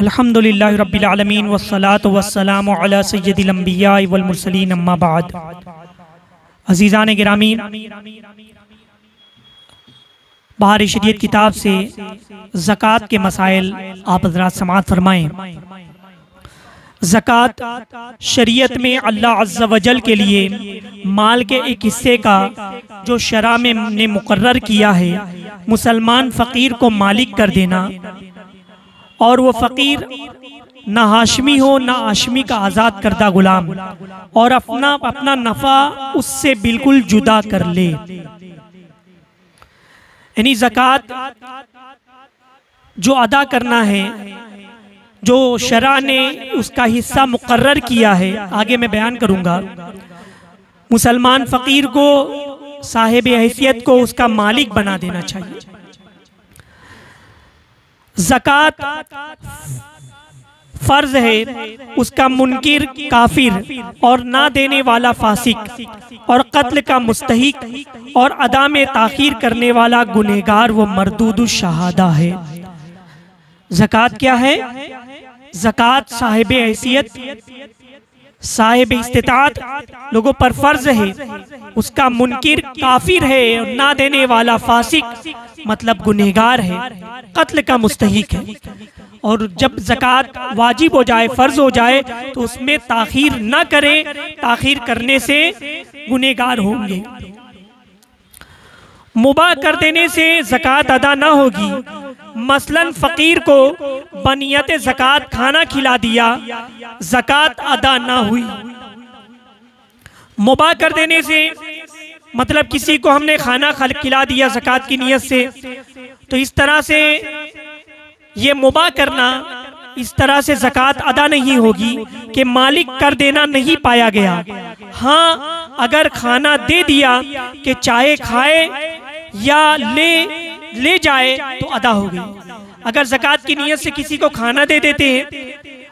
अल्हम्दुलिल्लाहि रब्बिल आलमीन वस्सलातु वस्सलामु अला सय्यदिल अंबिया वल मुरसलीन अम्मा बाद। अज़ीज़ान गिरामी, बहार शरीयत किताब से ज़कात के मसाइल आप हज़रात समाअत फरमाएँ। ज़कात शरीयत में अल्लाह अज़्ज़ा वजल के लिए माल के एक हिस्से का जो शरा में ने मुकर्रर किया है, मुसलमान फ़कीर को मालिक कर देना, और वो फ़कीर ना हाशमी हो ना आशमी का आज़ाद करदा गुलाम, और अपना नफ़ा उससे बिल्कुल जुदा कर ले। यानी ज़कात जो अदा करना है, जो शरा ने उसका हिस्सा मुकर्रर किया है, आगे मैं बयान करूँगा। मुसलमान फ़कीर को साहिब हैसियत को उसका मालिक बना देना चाहिए। ज़कात फर्ज है, उसका मुनकिर काफिर और ना देने वाला फासिक और कत्ल का मुस्तहिक और अदा में ताखीर करने वाला गुनहगार वो मरदूदु शहादा है। ज़कात क्या है? ज़कात साहिब हैसियत, साहिब इस्तिताअत लोगों पर फर्ज है, उसका मुनकिर काफिर है और ना देने वाला फासिक मतलब गुनहगार है, कत्ल का मुस्तहिक है। और जब ज़कात वाजिब हो जाए, फर्ज हो जाए, तो उसमें ताखीर न करे, ताखीर करने से गुनहगार होंगे। मुबाह कर देने से ज़कात अदा न होगी। मसलन फ़कीर को बनियत ज़कात खाना खिला दिया, ज़कात अदा न हुई। मुबाह कर देने से मतलब किसी को हमने खाना खिला दिया ज़कात की नियत से, तो इस तरह से ये मुबाह करना, इस तरह से ज़कात अदा नहीं होगी कि मालिक कर देना नहीं पाया गया। हाँ, अगर खाना दे दिया कि चाहे खाए या ले जाए तो अदा हो गई। अगर ज़कात की नियत से किसी को खाना दे देते हैं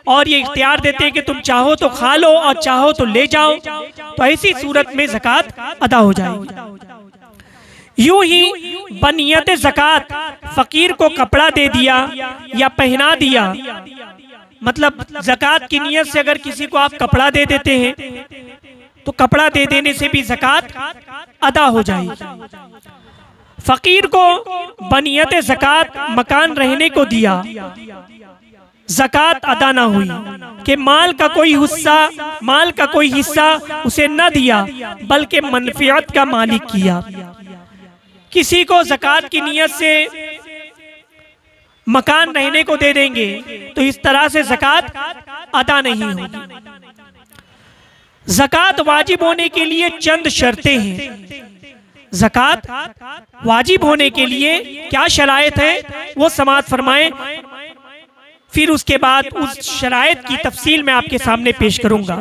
और ये इख्तियार देते हैं कि तुम चाहो तो खा लो और चाहो तो ले जाओ, तो ऐसी सूरत में ज़कात अदा हो जाएगी। यूं ही बनियत ज़कात फ़कीर को कपड़ा दे दिया या पहना दिया, मतलब ज़कात की नियत से अगर किसी को आप कपड़ा दे देते हैं तो कपड़ा दे देने से भी ज़कात अदा हो जाएगी। फ़कीर को बनियत ज़कात मकान रहने को दिया, ज़कात अदा ना हुई कि माल का कोई हिस्सा उसे न दिया बल्कि मनफियत का मालिक किया। किसी को ज़कात की नियत से मकान रहने को दे देंगे तो इस तरह से ज़कात अदा नहीं होगी। ज़कात वाजिब होने के लिए चंद शर्तें हैं। ज़कात वाजिब होने के लिए क्या शराइत है वो समाअत फरमाएं, फिर उसके बाद उस शराइत की तफसील मैं आपके सामने पेश करूंगा।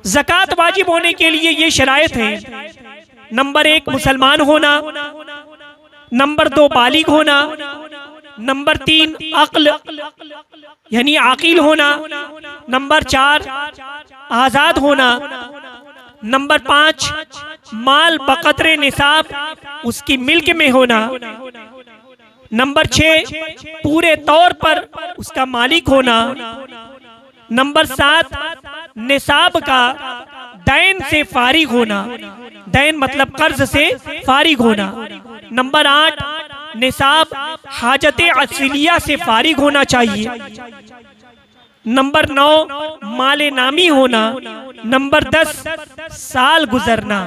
ज़कात वाजिब होने के लिए ये शराइत है: नंबर 1 मुसलमान होना, नंबर 2 बालिग होना, नंबर 3 अक्ल यानी आकिल होना, नंबर 4 आज़ाद होना, नंबर 5 माल बक़द्रे निसाब उसकी मिल्क में होना, नंबर 6 पूरे तौर पर उसका मालिक होना, नंबर 7 निसाब का दैन से फारिग होना, दैन मतलब कर्ज से फारिग होना, नंबर 8 निसाब हाजते असलिया से फारिग होना चाहिए, नंबर 9 माले नामी होना, नंबर 10 साल गुजरना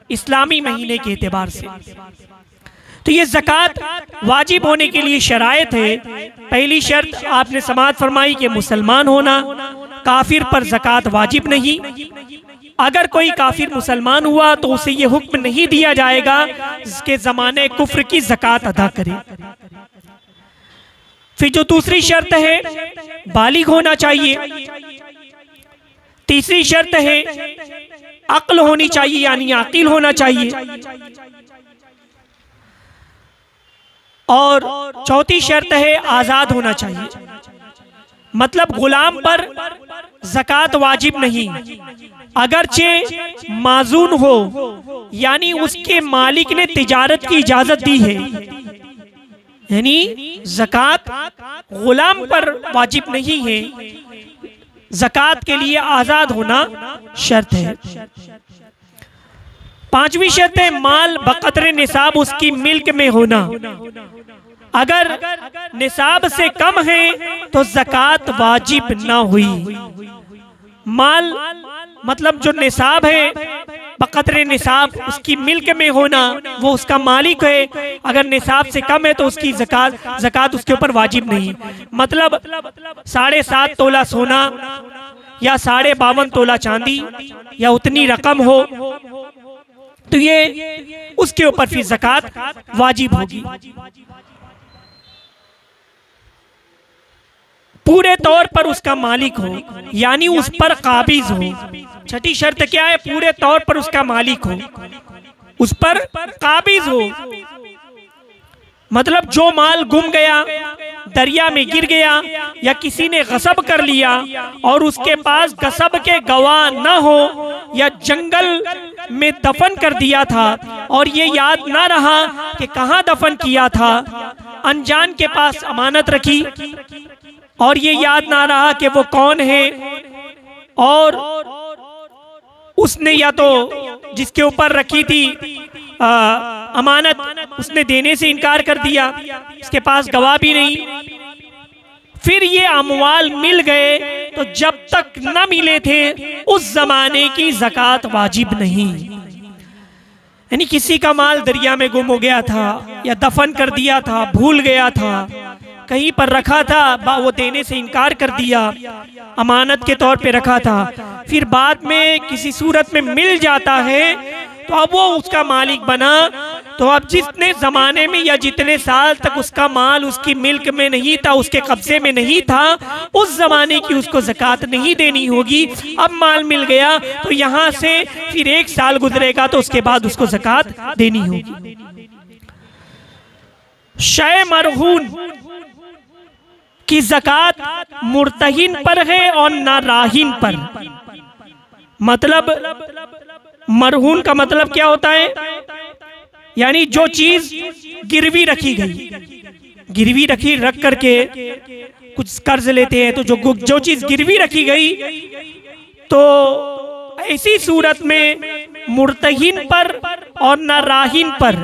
इस्लामी महीने के एतबार से। तो ये ज़कात वाजिब होने के लिए शराइत है। पहली शर्त आपने समाअत फरमाई कि मुसलमान होना, काफिर पर ज़कात वाजिब नहीं। अगर कोई काफिर मुसलमान हुआ तो उसे ये हुक्म नहीं दिया जाएगा जिसके ज़माने कुफ्र की ज़कात अदा करे। फिर जो दूसरी शर्त है बालिग होना चाहिए। तीसरी शर्त है अक्ल होनी चाहिए यानी आकिल होना चाहिए। और चौथी शर्त है आज़ाद होना चाहिए, मतलब गुलाम पर ज़कात वाजिब नहीं, अगरचे माजून हो यानी उसके मालिक ने तिजारत की इजाजत दी है, यानी ज़कात गुलाम पर वाजिब नहीं है, ज़कात के लिए आजाद होना शर्त है। पांचवी शर्त है माल बक़द्र निसाब उसकी मिल्क में होना। अगर निसाब से कम है तो ज़कात वाजिब ना हुई। माल मतलब जो निसाब है, बक़द्र निसाब उसकी मिल्क में होना, वो उसका मालिक है। अगर निसाब से कम है तो उसकी ज़कात उसके ऊपर वाजिब नहीं। मतलब 7.5 तोला सोना या 52.5 तोला चांदी या उतनी रकम हो तो ये उसके ऊपर फिर ज़कात वाजिब होगी। पूरे तौर पर उसका मालिक हो, यानी उस पर काबिज हो। छठी शर्त क्या है? पूरे तौर पर उसका मालिक हो, उस पर काबिज हो। मतलब जो माल गुम गया, दरिया में गिर गया या किसी ने गसब कर लिया और उसके पास गसब के गवाह न हो या जंगल में दफन कर दिया था और ये याद ना रहा कि कहाँ दफन किया था, अनजान के पास अमानत रखी और ये याद ना रहा कि वो कौन है, और उसने या तो जिसके ऊपर रखी थी अमानत उसने देने से इनकार कर दिया, इसके पास गवाह भी नहीं, फिर ये अमवाल मिल गए तो जब तक न मिले थे उस जमाने की ज़कात वाजिब नहीं। यानी किसी का माल दरिया में गुम हो गया था या दफन कर दिया था, भूल गया था, कहीं पर रखा था, वो देने से इनकार कर दिया, अमानत के तौर पे रखा था, फिर बाद में किसी सूरत में मिल जाता है तो अब वो उसका मालिक बना। तो अब जितने जमाने में या जितने साल तक उसका माल उसकी मिल्क में नहीं था, उसके कब्जे में नहीं था, उस जमाने की उसको ज़कात नहीं देनी होगी। अब माल मिल गया तो यहाँ से फिर 1 साल गुजरेगा तो उसके बाद उसको ज़कात देनी होगी। शय मरहून की ज़कात मुर्तहिन पर है और नाराहिन पर। मतलब मरहून का मतलब क्या होता है? यानी जो चीज गिरवी रखी गई, गिरवी रख करके कुछ कर्ज लेते हैं, तो जो चीज गिरवी रखी गई तो ऐसी सूरत में मुर्तहिन पर और नाराहिन पर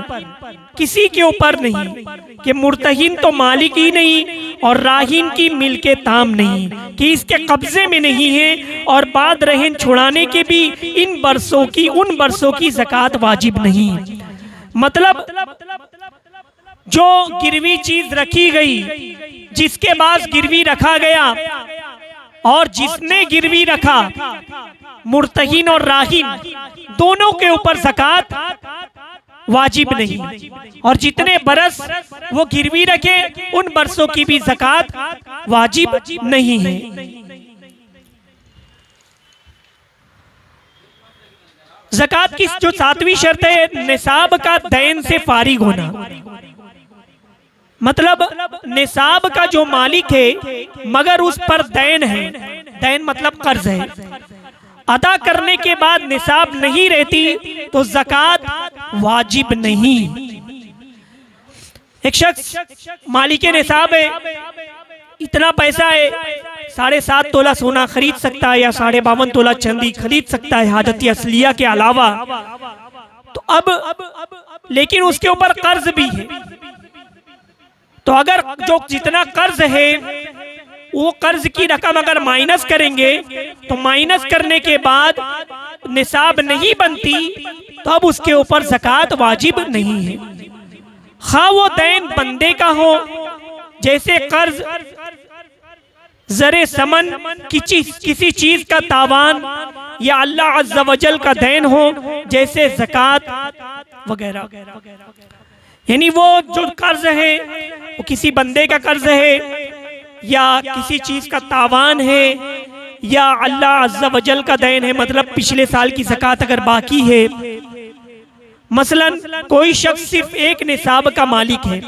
किसी के ऊपर नहीं कि मुर्तहिन तो मालिक ही नहीं और राहिन की मिल्के ताम नहीं, कि इसके कब्जे में नहीं है और बाद रहन छुड़ाने के भी उन बरसों की ज़कात वाजिब नहीं। मतलब जो गिरवी चीज रखी गई, जिसके पास गिरवी रखा गया और जिसने गिरवी रखा, मुर्तहिन और राहिन दोनों के ऊपर ज़कात वाजिब नहीं, और जितने बरस वो गिरवी रखे उन बरसों की भी ज़कात वाजिब नहीं है। ज़कात की जो 7वीं शर्त है निसाब का दैन से फारिग होना। मतलब निसाब का जो मालिक है मगर उस पर दैन है, दैन मतलब कर्ज है, अदा करने के बाद निसाब नहीं रहती तो ज़कात वाजिब नहीं। एक शख्स मालिक निसाब है, इतना पैसा है, 7.5 तोला सोना खरीद सकता है या 52.5 तोला चांदी खरीद सकता है हाजती असलिया के अलावा, तो अब लेकिन उसके ऊपर कर्ज भी है। तो अगर जो जितना कर्ज है वो कर्ज की रकम अगर माइनस करेंगे तो माइनस करने के बाद निसाब नहीं बनती तो अब उसके ऊपर ज़कात वाजिब नहीं है। हाँ वो दैन बंदे का हो, जैसे कर्ज जरे समन किसी चीज का तावान या अल्लाह अज़्ज़ा वजल का दैन हो, जैसे ज़कात वगैरह। यानी वो जो कर्ज है वो किसी बंदे का कर्ज है या किसी चीज का तावान है या अल्लाह अज़्ज़ा वजल का दैन है, मतलब पिछले साल की ज़कात अगर बाकी है। मसलन कोई शख्स सिर्फ एक निसाब का मालिक है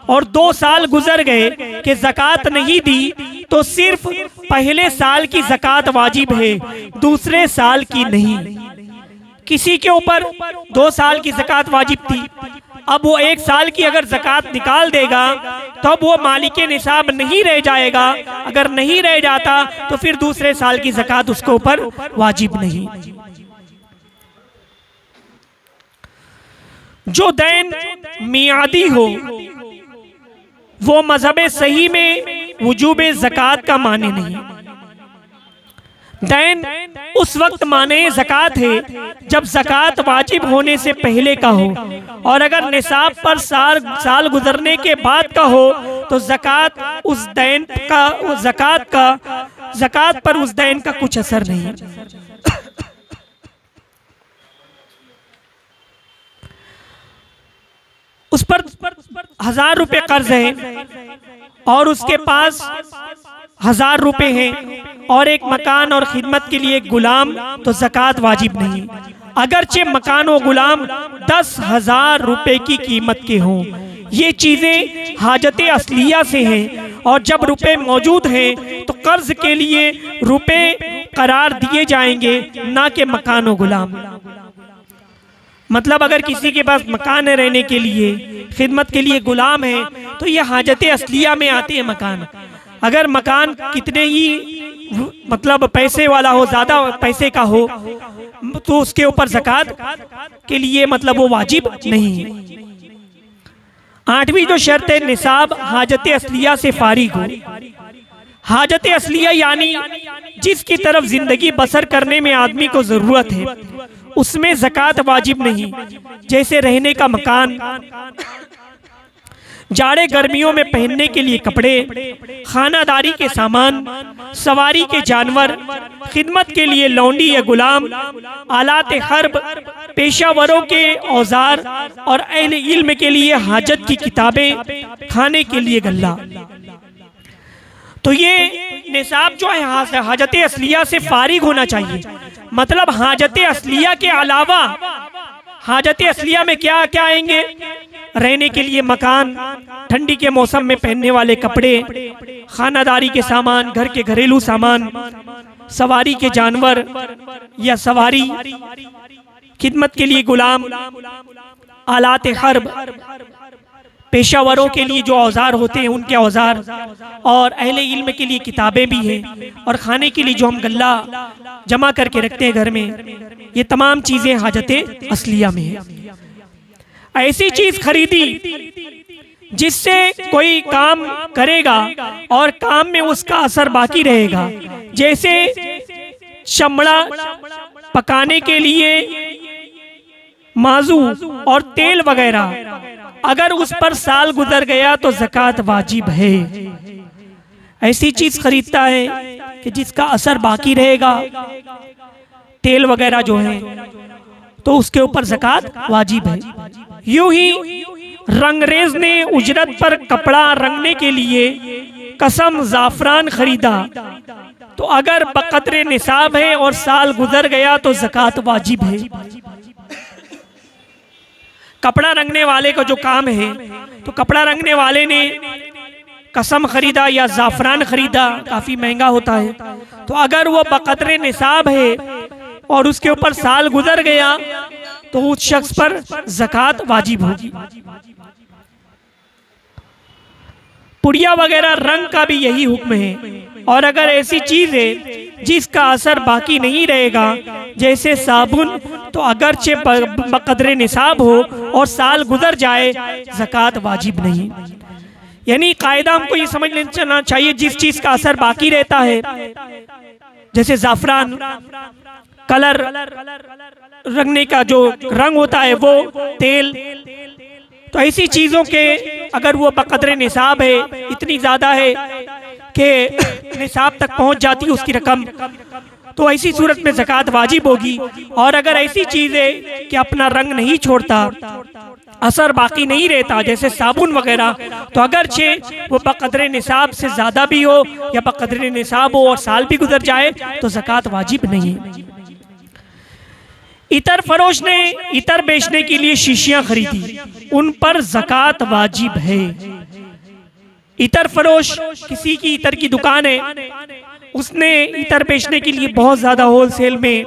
और 2 साल गुजर गए कि ज़कात नहीं दी, तो सिर्फ पहले साल की ज़कात वाजिब है, दूसरे साल की नहीं। किसी के ऊपर 2 साल की ज़कात वाजिब थी, अब वो 1 साल की अगर ज़कात निकाल देगा तो अब वो मालिके निसाब नहीं रह जाएगा। अगर नहीं रह जाता तो फिर दूसरे साल की ज़कात उसके ऊपर वाजिब नहीं। जो दैन मियादी हो वो मजहब सही में वुजूब ज़कात का माने नहीं। दैन उस वक्त माने ज़कात है जब ज़कात वाजिब होने से पहले का हो, और अगर निसाब पर साल गुजरने के बाद का हो तो ज़कात उस दैन का ज़कात पर उस दैन का कुछ असर नहीं। उस पर 1000 रुपए कर्ज है और उसके पास 1000 रुपए हैं और एक मकान और खिदमत के लिए एक गुलाम, तो ज़कात वाजिब नहीं। अगरचे मकान और गुलाम 10,000 रुपए की कीमत के हों। ये चीजें हाजत असलिया से हैं, और जब रुपए मौजूद हैं तो कर्ज के लिए रुपए करार दिए जाएंगे, ना कि मकान और गुलाम। मतलब अगर किसी के पास मकान है रहने के लिए, खिदमत के लिए गुलाम है, तो ये हाजत असलिया में आती है मकान। अगर मकान कितने ही मतलब पैसे वाला हो, ज्यादा पैसे का हो, तो उसके ऊपर ज़कात के लिए मतलब वो वाजिब नहीं है। 8वीं जो शर्त है, निसाब हाजत असलिया से फारिग हो। हाजत असलिया यानी जिसकी तरफ जिंदगी बसर करने में आदमी को जरूरत है, उसमें ज़कात वाजिब नहीं। जैसे रहने का मकान, जाड़े गर्मियों में पहनने के लिए कपड़े, खानादारी के सामान, सवारी के जानवर, खिदमत के लिए लौंडी या गुलाम, आलात हर्ब, पेशावरों के औजार और अहले इल्म के लिए हाजत की किताबें, खाने के लिए गल्ला। तो ये निसाब जो है हाजत असलिया से फारिग होना चाहिए। मतलब हाजत असलिया के अलावा हाजत असलिया में क्या क्या आएंगे? रहने के लिए मकान, ठंडी के मौसम में पहनने वाले कपड़े, खानादारी के सामान, घर के घरेलू सामान, सवारी के जानवर या सवारी, खिदमत के लिए गुलाम, आलात हर्ब, पेशावरों के लिए जो औजार होते हैं उनके औजार, और अहले इल्म के लिए किताबें भी हैं, और खाने के लिए जो हम गल्ला जमा करके रखते हैं घर में। ये तमाम चीजें हाजत असलिया में है। ऐसी चीज खरीदी जिससे कोई काम करेगा और काम में उसका असर बाकी रहेगा, जैसे चमड़ा पकाने के लिए माजू और तेल वगैरह, अगर उस पर साल गुजर गया तो ज़कात वाजिब है। ऐसी चीज खरीदता है कि जिसका असर बाकी रहेगा, तेल वगैरह जो है, तो उसके ऊपर ज़कात वाजिब है। यूं ही रंगरेज ने उजरत पर कपड़ा रंगने के लिए कसम जाफरान खरीदा, तो अगर बकदरे निसाब है और साल गुजर गया तो ज़कात वाजिब है। कपड़ा रंगने वाले का जो काम है, तो कपड़ा रंगने वाले ने कसम खरीदा या जाफरान खरीदा, काफी महंगा होता है, तो अगर वो बकदरे निसाब है और उसके ऊपर साल गुजर गया तो उस शख्स पर ज़कात वाजिब होगी। पुड़िया वगैरह रंग का भी यही हुक्म है। और अगर ऐसी चीज है जिसका असर बाकी नहीं रहेगा, जैसे साबुन, तो अगरचे बकदरे निसाब हो और साल गुजर जाए, ज़कात वाजिब नहीं। यानी कायदा हमको ये समझ लेना चाहिए, जिस चीज का असर बाकी रहता है, जैसे जाफरान, कलर रंगने का जो रंग होता है, वो तेल, तो ऐसी चीजों के अगर वो बकदरे निसाब है, इतनी ज्यादा है कि निसाब तक पहुंच जाती है उसकी रकम, तो ऐसी सूरत में ज़कात वाजिब होगी। और अगर ऐसी चीज है कि अपना रंग नहीं छोड़ता, असर बाकी नहीं रहता, जैसे साबुन वगैरह, तो अगरचे वो बकदरे निसाब से ज्यादा भी हो या बकदरे निसाब हो और साल भी गुजर जाए, तो ज़कात वाजिब नहीं। इतर फरोश ने इतर बेचने के लिए शीशियां खरीदी, उन पर ज़कात वाजिब है। इतर फरोश, किसी की इतर की दुकान है, उसने इतर बेचने के लिए बहुत ज्यादा होलसेल में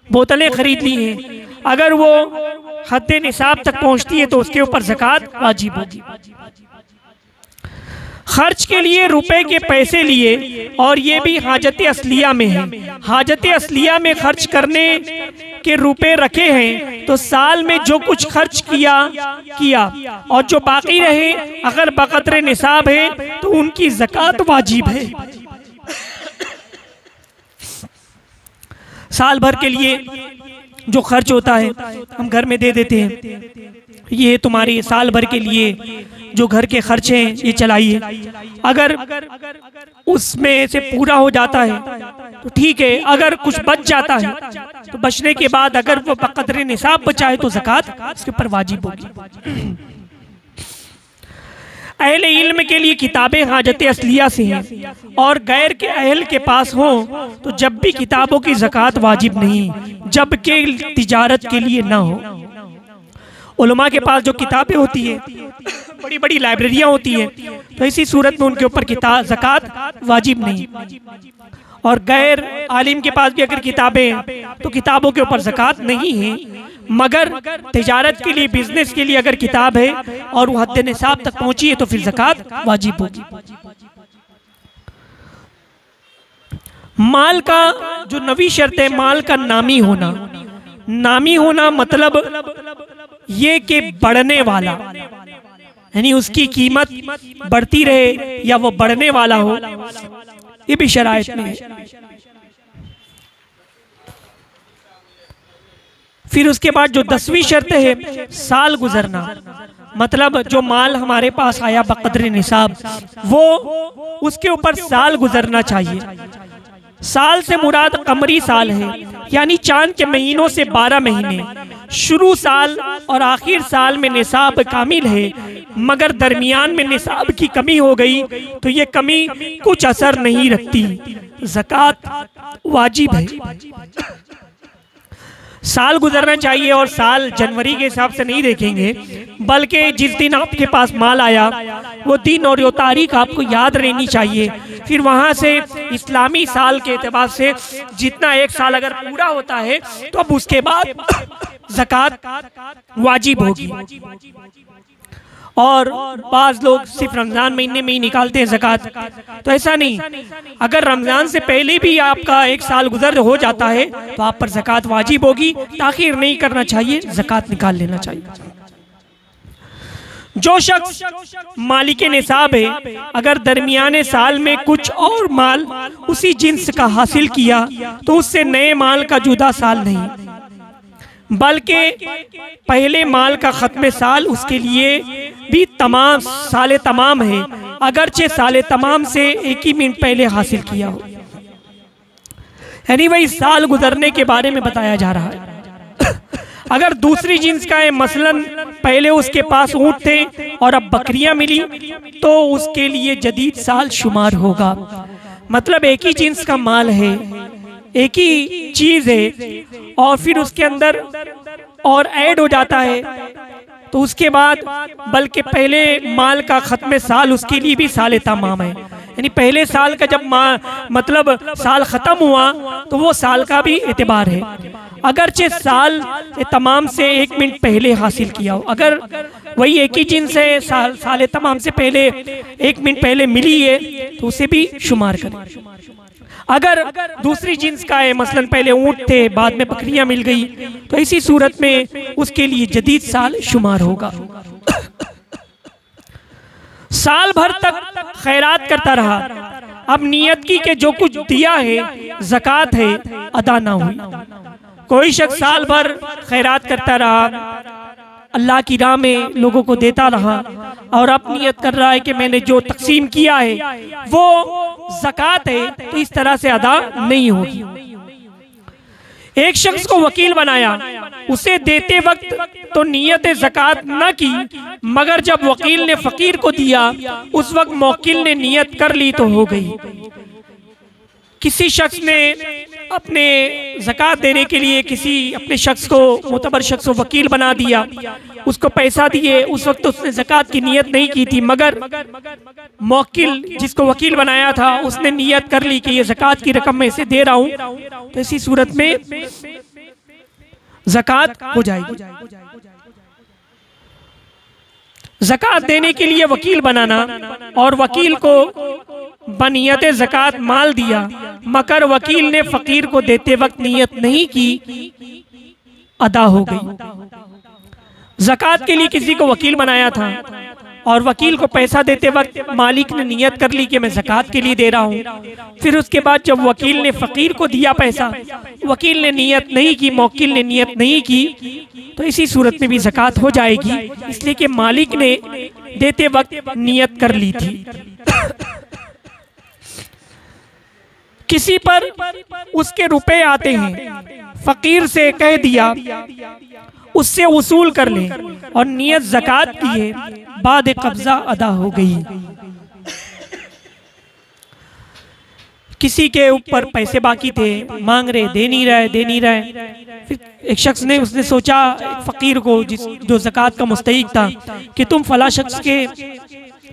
बोतलें खरीद ली हैं, अगर वो हद निसाब तक पहुंचती है तो उसके ऊपर ज़कात वाजिब होगी। खर्च के लिए रुपए के पैसे लिए, और ये भी हाजत असलिया में है। हाजत असलिया में खर्च करने के रुपए रखे हैं तो साल में जो कुछ खर्च किया और जो बाकी रहे अगर बकदरे निसाब है तो उनकी ज़कात वाजिब है। साल भर के लिए जो खर्च होता है हम घर में दे देते हैं, ये तुम्हारे साल भर के लिए जो घर के खर्चे हैं ये चलाइए। अगर उसमें से पूरा हो जाता है तो ठीक है, अगर कुछ बच जाता है तो बचने के बाद अगर वो बकदरे निसाब बचा है तो ज़कात उसके ऊपर वाजिब होगी। अहले इल्म के लिए किताबें हाजत असलिया से हैं और गैर के अहल के पास हो तो जब भी किताबों की ज़कात वाजिब नहीं, जबकि तिजारत के लिए ना हो। उलमा के पास जो किताबें होती है, बड़ी बड़ी लाइब्रेरियां होती है, तो इसी सूरत में उनके ऊपर ज़कात वाजिब नहीं। और गैर आलिम के पास भी अगर किताबें हैं तो किताबों के ऊपर ज़कात नहीं है, मगर तिजारत के लिए, बिजनेस के लिए अगर किताब है और वो हद निसाब तक पहुंची है तो फिर ज़कात वाजिब होगी। माल का जो नवी शर्त है, माल का नामी होना। नामी होना मतलब ये कि बढ़ने वाला, यानी उसकी कीमत बढ़ती रहे या वो बढ़ने वाला हो, ये भी शराइत में है। फिर उसके बाद जो 10वीं शर्त है, साल गुजरना, मतलब जो माल हमारे पास आया बकदरे निसाब वो उसके ऊपर साल गुजरना चाहिए। साल से मुराद कमरी साल है, यानी चांद के महीनों से 12 महीने। शुरू साल और आखिर साल में निसाब कामिल है, मगर दरमियान में निसाब की कमी हो गई तो ये कमी कुछ असर नहीं रखती, ज़कात वाजिब है। साल गुजरना चाहिए, और साल जनवरी के हिसाब से नहीं देखेंगे, बल्कि जिस दिन आपके पास माल आया वो दिन और वो तारीख आपको याद रहनी चाहिए। फिर वहाँ से इस्लामी साल के एतबार से जितना एक साल अगर पूरा होता है तो अब उसके बाद ज़कात वाजिब होगी। और बाज़ लोग सिर्फ रमज़ान महीने में ही निकालते हैं ज़कात, तो ऐसा नहीं। अगर रमज़ान से पहले भी आपका एक साल गुजर हो जाता है तो आप पर ज़कात वाजिब होगी। ताख़ीर नहीं करना चाहिए, ज़कात निकाल लेना चाहिए। जो शख्स मालिक निसाब है, अगर दरमियाने साल में कुछ और माल उसी जिन्स का हासिल किया तो उससे नए माल का जुदा साल नहीं, बल्कि पहले माल का खत्म साल उसके लिए भी तमाम साले तमाम है, अगरचे साले तमाम से एक ही मिनट पहले हासिल किया हो। यानी वही साल गुजरने के बारे में बताया जा रहा है। अगर दूसरी जिन्स का है, मसलन पहले उसके पास ऊंट थे और अब बकरियां मिली, तो उसके लिए जदीद साल शुमार होगा। मतलब एक ही जिन्स का माल है, एक ही चीज है, और फिर उसके अंदर और ऐड हो जाता है तो उसके बाद बल्कि पहले माल का खत्म साल उसके लिए भी साल तमाम है। यानी पहले साल का जब मतलब साल खत्म हुआ तो वो साल का भी एतबार है, अगरचे साल तमाम से एक मिनट पहले हासिल किया हो। अगर वही एक ही जिन्स है, साल तमाम से पहले एक मिनट पहले मिली है तो उसे भी शुमार करें। अगर दूसरी जिन्स का है, मसलन पहले ऊंट थे बाद में बकरियां मिल गई, तो इसी सूरत में उसके लिए जदीद साल शुमार होगा। साल भर तक खैरात करता रहा, अब नियत की कि जो कुछ दिया है ज़कात है अदा ना हुई। कोई शख्स साल भर खैरात करता रहा, अल्लाह की राह में लोगों को देता रहा, और अब नियत कर रहा है कि मैंने जो तकसीम किया है वो ज़कात है, तो इस तरह से अदा नहीं होगी। एक शख्स को वकील बनाया, उसे देते वक्त तो नियत ज़कात न की, मगर जब वकील ने फकीर को दिया उस वक्त मौकिल ने नियत कर ली तो हो गई। किसी शख्स ने अपने ज़कात देने के लिए किसी अपने शख्स को, मोतबर शख्स को वकील बना दिया, उसको पैसा दिए, उस वक्त उसने ज़कात की नियत नहीं की थी, मगर मौकिल जिसको वकील बनाया था उसने नियत कर ली कि ये ज़कात की रकम मैं इसे दे रहा हूँ, तो इसी सूरत में ज़कात हो जाएगी। ज़कात देने के लिए वकील बनाना और वकील को बनियत ज़कात माल दिया, मगर वकील ने फकीर को देते वक्त नियत नहीं की, अदा हो गई। ज़कात के लिए किसी को वकील बनाया था और वकील को पैसा देते वक्त मालिक ने नियत कर ली कि मैं ज़कात के लिए दे रहा हूँ। फिर उसके बाद जब वकील ने फकीर को दिया पैसा, वकील ने नियत नहीं की, मौकिल ने नियत नहीं की, तो इसी सूरत में भी ज़कात हो जाएगी, इसलिए कि मालिक ने देते वक्त नियत कर ली थी। किसी पर उसके रुपए आते हैं, फकीर से कह दिया उससे वसूल कर ले और नियत ज़कात किए, बाद कब्जा अदा हो गई। किसी के ऊपर पैसे बाकी थे, मांग रहे, दे नहीं रहे। फिर एक शख्स ने उसने सोचा फकीर को जो ज़कात का मुस्तहिक था कि तुम फला शख्स के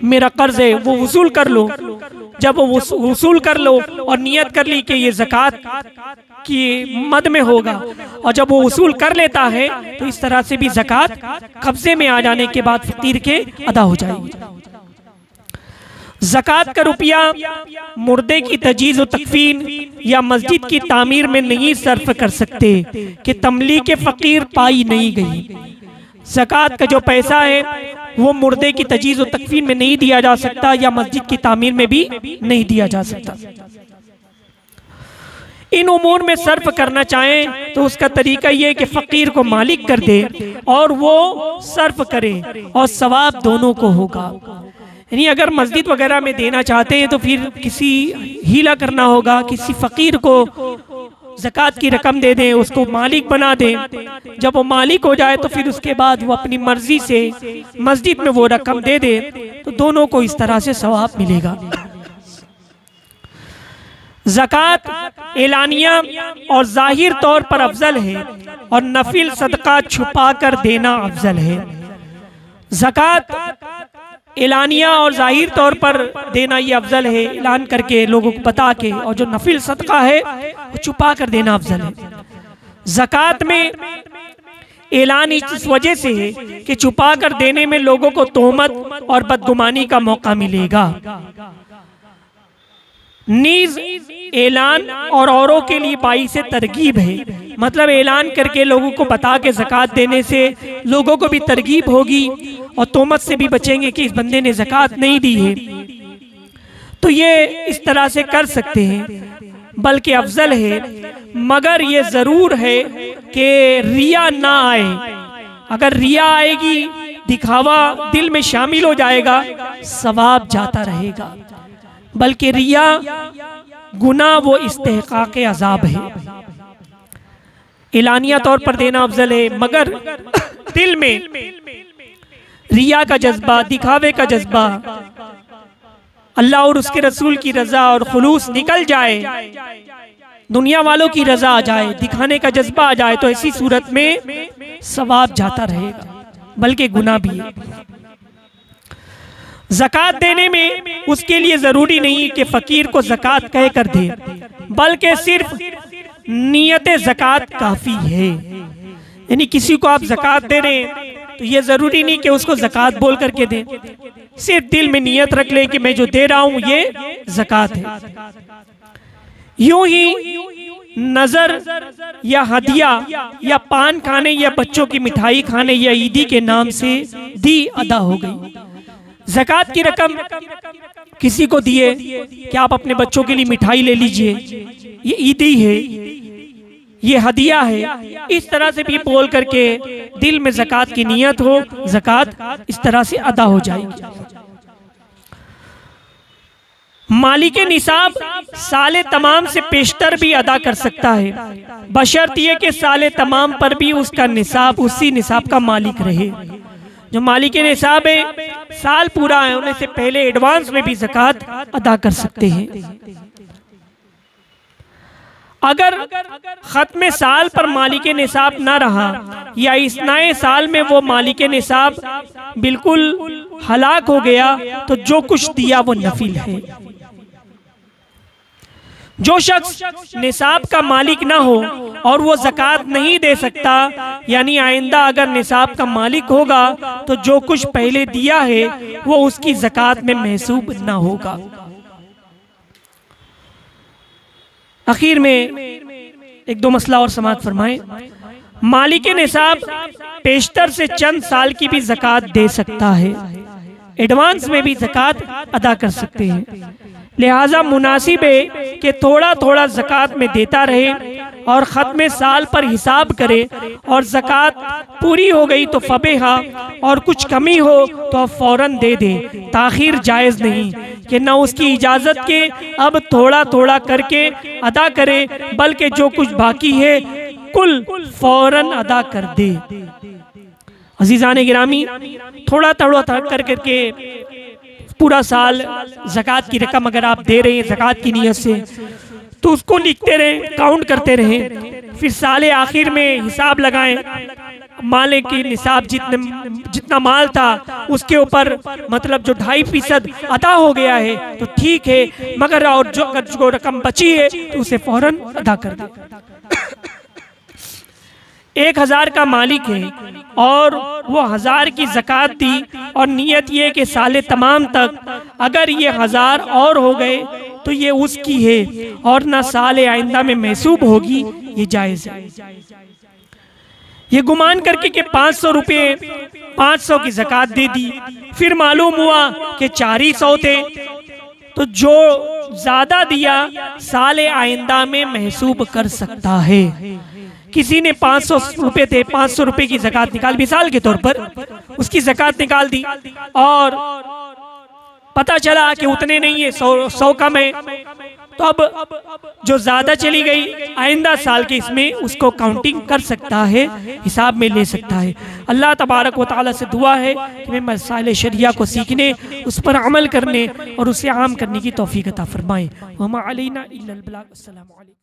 मेरा कर्ज है वो वसूल कर लो। जब वो वसूल कर लो और नियत कर ली कि ये ज़कात की मद में होगा, और जब वो वसूल कर लेता है तो इस तरह से भी ज़कात कब्जे में आ जाने के बाद फकीर के अदा हो जाएगी। ज़कात का रुपया मुर्दे की तजीज़ व तकफीन या मस्जिद की तामीर में नहीं सर्फ कर सकते कि तमलीक फकीर पाई नहीं गई। ज़कात का जो पैसा है वो मुर्दे की तजीज़ व तकफीन में नहीं दिया जा सकता या मस्जिद की तामीर में भी नहीं दिया जा सकता। इन उमूर में सर्फ करना चाहें तो उसका तरीका ये कि फकीर को मालिक कर दे और वो सर्फ करे और सवाब दोनों को होगा। यानी अगर मस्जिद वगैरह में देना चाहते हैं तो फिर किसी हीला करना होगा, किसी फकीर को ज़कात की रकम दे दें, उसको मालिक बना दें। जब वो मालिक हो जाए तो फिर उसके बाद वो अपनी मर्जी से मस्जिद में वो रकम दे दे, तो दोनों को इस तरह से सवाब मिलेगा। ज़कात एलानिया और जाहिर तौर पर अफजल है और नफिल सदका छुपा कर देना अफजल है। ज़कात एलानिया और जाहिर तौर पर देना ये अफजल है, ऐलान करके लोगों को बता के, और जो नफिल सदका है वो छुपा कर देना अफजल है। ज़कात में ऐलान इस वजह से है कि छुपा कर देने में लोगों को तोहमत और बदगुमानी का मौका मिलेगा। नीज ऐलान और औरों के लिए बाइस तरगीब है, मतलब ऐलान करके लोगों को बता के ज़कात देने से लोगों को भी तरगीब होगी और तोहमत से भी बचेंगे कि इस बंदे ने ज़कात नहीं दी है। तो ये इस तरह से कर सकते हैं, बल्कि अफजल है, मगर ये ज़रूर है कि रिया ना आए। अगर रिया आएगी, दिखावा दिल में शामिल हो जाएगा, सवाब जाता रहेगा, बल्कि रिया गुनाह वो इस्तेहकाक अज़ाब है। एलानिया तौर पर देना अफजल है, मगर दिल में रिया का जज्बा, दिखावे का जज्बा, अल्लाह और उसके रसूल की रजा और खुलूस निकल जाए, दुनिया वालों की रजा आ जाए, दिखाने का जज्बा आ जाए, तो ऐसी सूरत में सवाब जाता रहेगा, बल्कि गुनाह भी है। ज़कात देने में उसके लिए जरूरी नहीं कि फकीर को ज़कात कह कर दे, बल्कि सिर्फ नियत ज़कात काफी है। यानी किसी को आप ज़कात दे रहे हैं तो ये जरूरी नहीं कि उसको ज़कात बोल करके दें, सिर्फ दिल में नियत रख ले कि मैं जो दे रहा हूं ये ज़कात है। यूं ही नजर या हदिया या पान खाने या बच्चों की मिठाई खाने या ईदी के नाम से दी अदा हो गई। ज़कात की रकम किसी को दिए कि आप अपने बच्चों के लिए मिठाई ले लीजिए, ये ईदी है, ये हदिया है, इस तरह से भी बोल करके दिल में ज़कात की नियत हो, ज़कात इस तरह से अदा हो जाएगी। मालिक निसाब साले तमाम से पेशतर भी अदा कर सकता है, बशर्त ये कि साले तमाम पर भी उसका निसाब उसी निसाब का मालिक रहे। जो मालिक निसाब है, साल पूरा होने से पहले एडवांस में भी ज़कात अदा कर सकते हैं। अगर खत्म साल पर मालिक निसाब ना रहा या इस नए साल में वो मालिक निसाब बिल्कुल हलाक हो गया, तो जो कुछ दिया वो नफिल है। जो शख्स निसाब का मालिक ना हो और वो ज़कात नहीं दे सकता यानी आइंदा अगर निसाब का मालिक होगा तो जो कुछ पहले दिया है वो उसकी ज़कात में महसूब ना होगा। आखिर में एक दो मसला और समाअत फरमाएं। मालिक निसाब पेशतर से चंद साल की भी ज़कात दे सकता है, एडवांस में भी ज़कात अदा कर सकते हैं। लिहाजा मुनासिब है कि थोड़ा थोड़ा ज़कात में देता रहे और ख़त्म साल पर हिसाब करे, और ज़कात पूरी हो गई तो फबेहा, और कुछ कमी हो तो अब फ़ौरन दे दे। ताख़ीर जायज़ नहीं कि न उसकी इजाज़त के अब थोड़ा थोड़ा करके अदा करे, बल्कि जो कुछ बाकी है कुल फ़ौरन अदा कर दे। अज़ीज़ान गिरामी, थोड़ा थोड़ा कर करके पूरा साल ज़कात की रकम अगर आप दे रहे हैं ज़कात की नीयत से, तो उसको लिखते रहें, काउंट करते रहें, फिर साल आखिर में हिसाब लगाएं। माल की निसाब जितना माल था उसके ऊपर मतलब जो 2.5% अदा हो गया है तो ठीक है, मगर और जो रकम बची है तो उसे फौरन अदा कर दे। 1000 का मालिक है और वो 1000 की ज़कात दी, और नियत ये कि साले तमाम तक अगर ये 1000 और हो गए तो ये उसकी है और ना साले आइंदा में महसूब होगी, ये जायज़ है। ये गुमान करके कि 500 रुपये 500 की ज़कात दे दी, फिर मालूम हुआ कि 400 थे, तो जो ज़्यादा दिया साले आइंदा में महसूब कर सकता है। किसी ने 500 रुपये थे, 500 रुपये की ज़कात निकाल, मिसाल के तौर पर उसकी ज़कात निकाल दी और पता चला कि उतने नहीं है, 100 कम है, तो अब जो ज़्यादा चली गई आइंदा साल के इसमें उसको काउंटिंग कर सकता है, हिसाब में ले सकता है। अल्लाह तबारक व तआला से दुआ है कि मैं मसाइल शरिया को सीखने, उस पर अमल करने और उसे आम करने की तौफीक अता फरमाए। वमा अलैना इल्लल बलाग। अस्सलामु अलैकुम।